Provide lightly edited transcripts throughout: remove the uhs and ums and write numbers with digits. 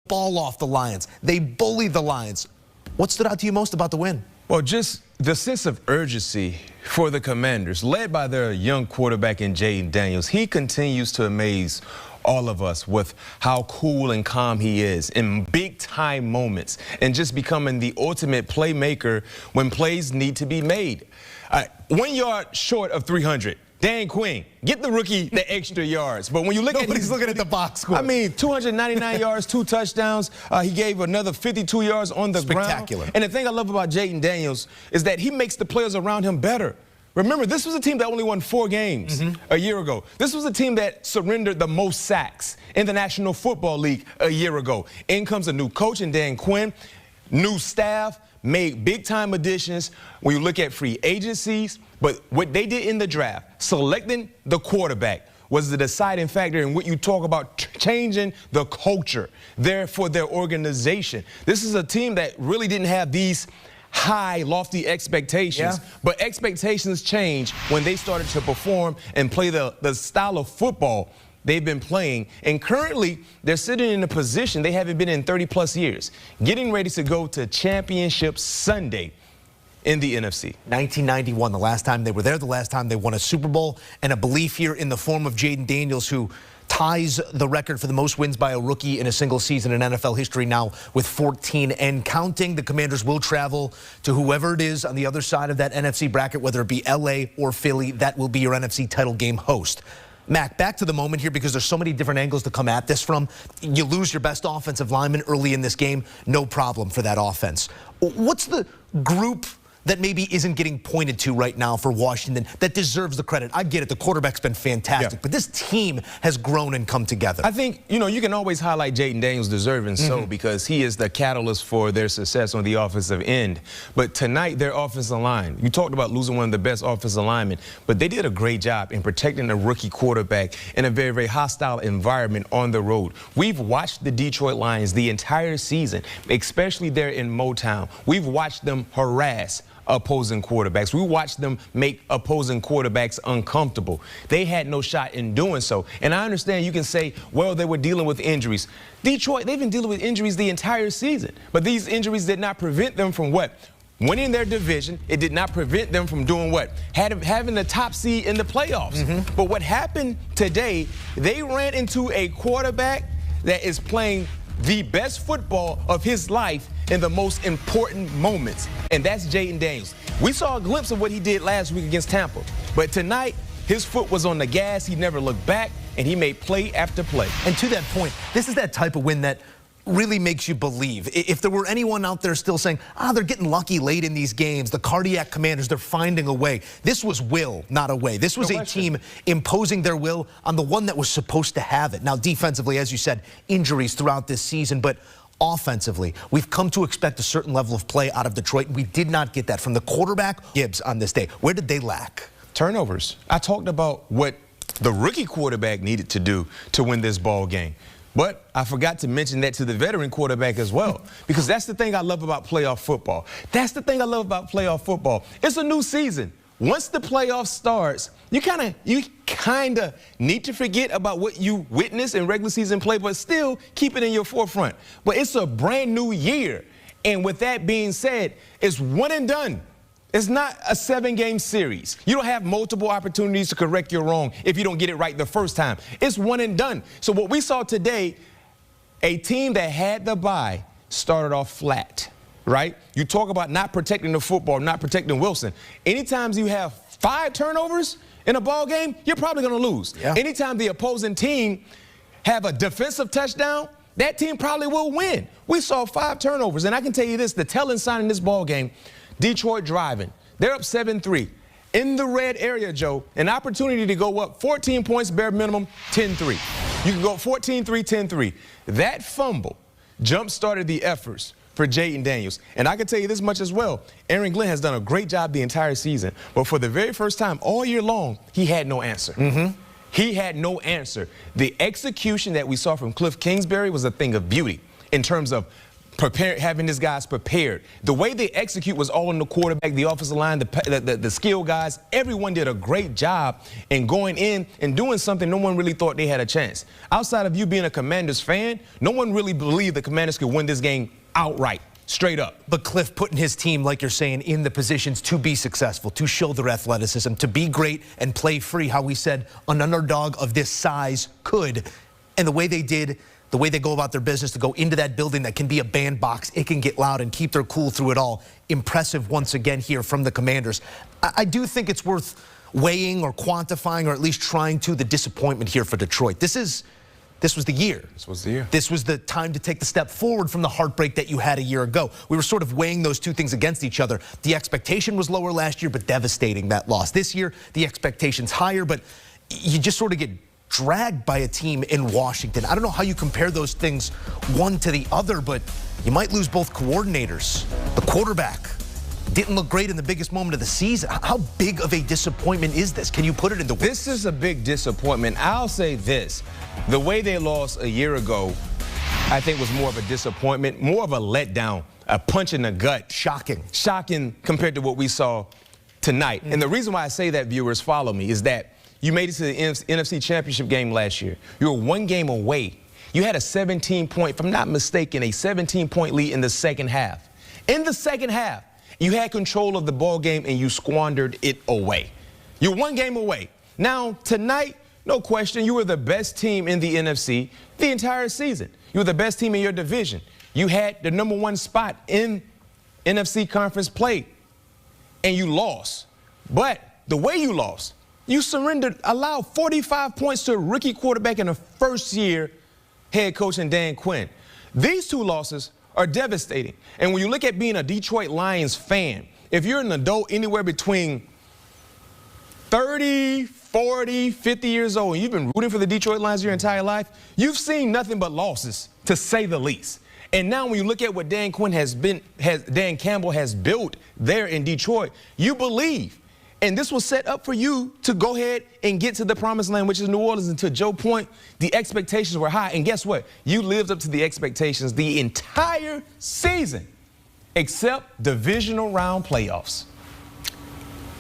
ball off the Lions. They bully the Lions. What stood out to you most about the win? Well, just the sense of urgency for the Commanders, led by their young quarterback in Jayden Daniels. He continues to amaze all of us with how cool and calm he is in big-time moments and just becoming the ultimate playmaker when plays need to be made. 1 yard short of 300. Dan Quinn, get the rookie the extra yards. But when you look Nobody's looking at the box score. I mean, 299 yards, 2 touchdowns. He gave another 52 yards on the ground. Spectacular. And the thing I love about Jayden Daniels is that he makes the players around him better. Remember, this was a team that only won 4 games a year ago. This was a team that surrendered the most sacks in the National Football League a year ago. In comes a new coach in Dan Quinn, new staff, made big-time additions when you look at free agencies. But what they did in the draft, selecting the quarterback, was the deciding factor in what you talk about changing the culture there for their organization. This is a team that really didn't have these high, lofty expectations, but expectations change when they started to perform and play the style of football they've been playing. And currently, they're sitting in a position they haven't been in 30-plus years, getting ready to go to Championship Sunday in the NFC. 1991, the last time they were there, the last time they won a Super Bowl, and a belief here in the form of Jayden Daniels, who ties the record for the most wins by a rookie in a single season in NFL history now with 14 and counting. The Commanders will travel to whoever it is on the other side of that NFC bracket, whether it be LA or Philly. That will be your NFC title game host. Mac, back to the moment here, because there's so many different angles to come at this from. You lose your best offensive lineman early in this game, no problem for that offense. What's the group that maybe isn't getting pointed to right now for Washington that deserves the credit? I get it, the quarterback's been fantastic, but this team has grown and come together. I think, you know, you can always highlight Jayden Daniels deserving so, because he is the catalyst for their success on the offensive end. But tonight, their offensive line, you talked about losing one of the best offensive linemen, but they did a great job in protecting a rookie quarterback in a very, very hostile environment on the road. We've watched the Detroit Lions the entire season, especially there in Motown. We've watched them harass opposing quarterbacks. We watched them make opposing quarterbacks uncomfortable. They had no shot in doing so. And I understand you can say, well, they were dealing with injuries. Detroit, they've been dealing with injuries the entire season. But these injuries did not prevent them from what? Winning their division. It did not prevent them from doing what? Having the top seed in the playoffs. But what happened today, they ran into a quarterback that is playing the best football of his life in the most important moments, and that's Jayden Daniels. We saw a glimpse of what he did last week against Tampa, but tonight his foot was on the gas. He never looked back, and he made play after play. And to that point, this is that type of win that really makes you believe. If there were anyone out there still saying, they're getting lucky late in these games, the cardiac Commanders, they're finding a way. This was will, not a way. This was a team imposing their will on the one that was supposed to have it. Now, defensively, as you said, injuries throughout this season, but offensively, we've come to expect a certain level of play out of Detroit. We did not get that from the quarterback, Gibbs, on this day. Where did they lack? Turnovers. I talked about what the rookie quarterback needed to do to win this ball game. But I forgot to mention that to the veteran quarterback as well, because that's the thing I love about playoff football. That's the thing I love about playoff football. It's a new season. Once the playoff starts, you kind of need to forget about what you witnessed in regular season play, but still keep it in your forefront. But it's a brand new year. And with that being said, it's one and done. It's not a 7-game series. You don't have multiple opportunities to correct your wrong if you don't get it right the first time. It's one and done. So what we saw today, a team that had the bye started off flat, right? You talk about not protecting the football, not protecting Wilson. Anytime you have 5 turnovers in a ball game, you're probably going to lose. Anytime the opposing team have a defensive touchdown, that team probably will win. We saw 5 turnovers, and I can tell you this, the telling sign in this ball game, Detroit driving. They're up 7-3. In the red area, Joe, an opportunity to go up 14 points, bare minimum, 10-3. You can go 14-3, 10-3. That fumble jump-started the efforts for Jayden Daniels. And I can tell you this much as well. Aaron Glenn has done a great job the entire season. But for the very first time all year long, he had no answer. He had no answer. The execution that we saw from Cliff Kingsbury was a thing of beauty in terms of having these guys prepared. The way they execute was all in the quarterback, the offensive line, the skill guys. Everyone did a great job in going in and doing something no one really thought they had a chance. Outside of you being a Commanders fan, no one really believed the Commanders could win this game outright. Straight up. But Cliff putting his team, like you're saying, in the positions to be successful, to show their athleticism, to be great and play free, how we said an underdog of this size could. And the way they did, the way they go about their business, to go into that building that can be a bandbox, it can get loud and keep their cool through it all. Impressive once again here from the Commanders. I do think it's worth weighing or quantifying, or at least trying to, the disappointment here for Detroit. This was the year. This was the year. This was the time to take the step forward from the heartbreak that you had a year ago. We were sort of weighing those two things against each other. The expectation was lower last year, but devastating, that loss. This year, the expectation's higher, but you just sort of get dragged by a team in Washington. I don't know how you compare those things one to the other, but you might lose both coordinators. The quarterback didn't look great in the biggest moment of the season. How big of a disappointment is this? Can you put it into words? This is a big disappointment. I'll say this. The way they lost a year ago, I think, was more of a disappointment, more of a letdown, a punch in the gut. Shocking. Shocking compared to what we saw tonight. And the reason why I say that, viewers, follow me, is that you made it to the NFC Championship game last year. You were one game away. You had a 17-point, if I'm not mistaken, a 17-point lead in the second half. In the second half, you had control of the ball game and you squandered it away. You're one game away. Now, tonight, no question, you were the best team in the NFC the entire season. You were the best team in your division. You had the #1 spot in NFC conference play, and you lost. But the way you lost, you surrendered, allowed 45 points to a rookie quarterback and a first-year head coach in Dan Quinn. These two losses are devastating. And when you look at being a Detroit Lions fan, if you're an adult anywhere between 30, 40, 50 years old, and you've been rooting for the Detroit Lions your entire life, you've seen nothing but losses, to say the least. And now when you look at what Dan Campbell has built there in Detroit, you believe. And this was set up for you to go ahead and get to the promised land, which is New Orleans. And to Joe's point, the expectations were high. And guess what? You lived up to the expectations the entire season, except divisional round playoffs.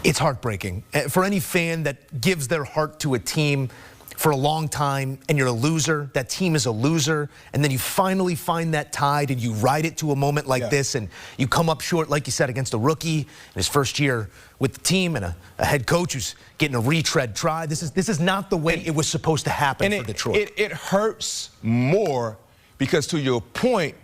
It's heartbreaking. For any fan that gives their heart to a team for a long time and you're a loser, that team is a loser, and then you finally find that tide and you ride it to a moment like this, and you come up short, like you said, against a rookie in his first year with the team and a head coach who's getting a retread try. This is not the way it was supposed to happen for Detroit. It hurts more because, to your point,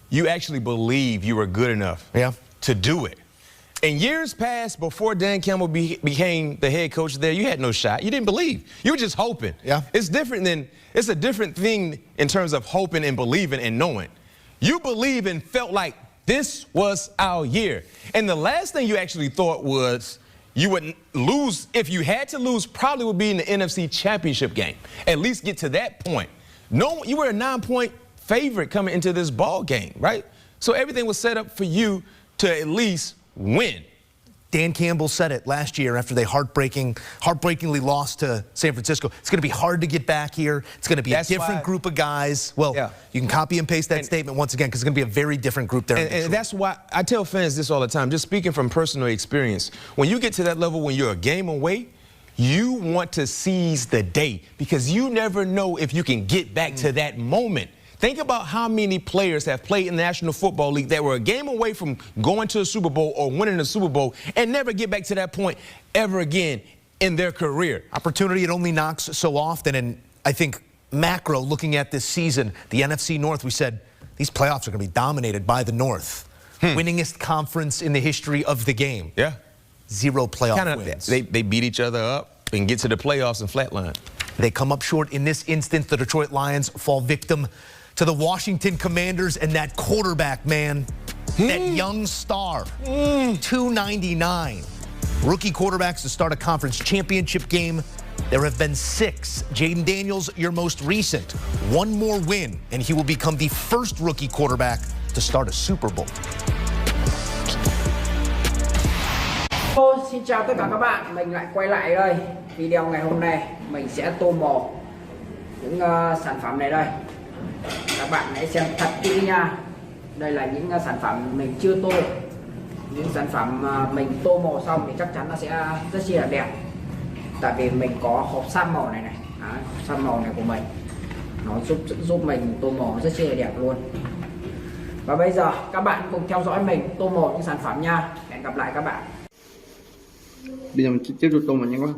you actually believe you were good enough to do it. In years past, before Dan Campbell became the head coach there, you had no shot. You didn't believe. You were just hoping. It's a different thing in terms of hoping and believing and knowing. You believe and felt like this was our year. And the last thing you actually thought was you would lose. If you had to lose, probably would be in the NFC Championship game. At least get to that point. No, you were a 9-point favorite coming into this ball game, right? So everything was set up for you to at least win. Dan Campbell said it last year after they heartbreakingly lost to San Francisco. It's going to be hard to get back here. It's going to be a different group of guys. Well, you can copy and paste that statement once again, because it's going to be a very different group there. And that's why I tell fans this all the time, just speaking from personal experience. When you get to that level, when you're a game away, you want to seize the day, because you never know if you can get back to that moment. Think about how many players have played in the National Football League that were a game away from going to a Super Bowl or winning a Super Bowl and never get back to that point ever again in their career. Opportunity, it only knocks so often. And I think macro, looking at this season, the NFC North, we said these playoffs are going to be dominated by the North. Winningest conference in the history of the game. 0 playoff wins. They beat each other up and get to the playoffs and flatline. They come up short. In this instance, the Detroit Lions fall victim to the Washington Commanders and that quarterback, man, that young star, 299. Rookie quarterbacks to start a conference championship game. There have been 6. Jayden Daniels, your most recent. 1 more win, and he will become the first rookie quarterback to start a Super Bowl. Xin chào tất cả các bạn, mình lại quay lại đây. Video ngày hôm nay mình sẽ tô màu những sản phẩm này đây. Các bạn hãy xem thật kỹ nha. Đây là những sản phẩm mình chưa tô. Những sản phẩm mình tô màu xong thì chắc chắn nó sẽ rất chi là đẹp. Tại vì mình có hộp sam màu này này. Đấy, sam màu này của mình nó giúp mình tô màu rất chi là đẹp luôn. Và bây giờ các bạn cùng theo dõi mình tô màu những sản phẩm nha. Hẹn gặp lại các bạn. Bây giờ mình tiếp tục tô màu nhanh quá.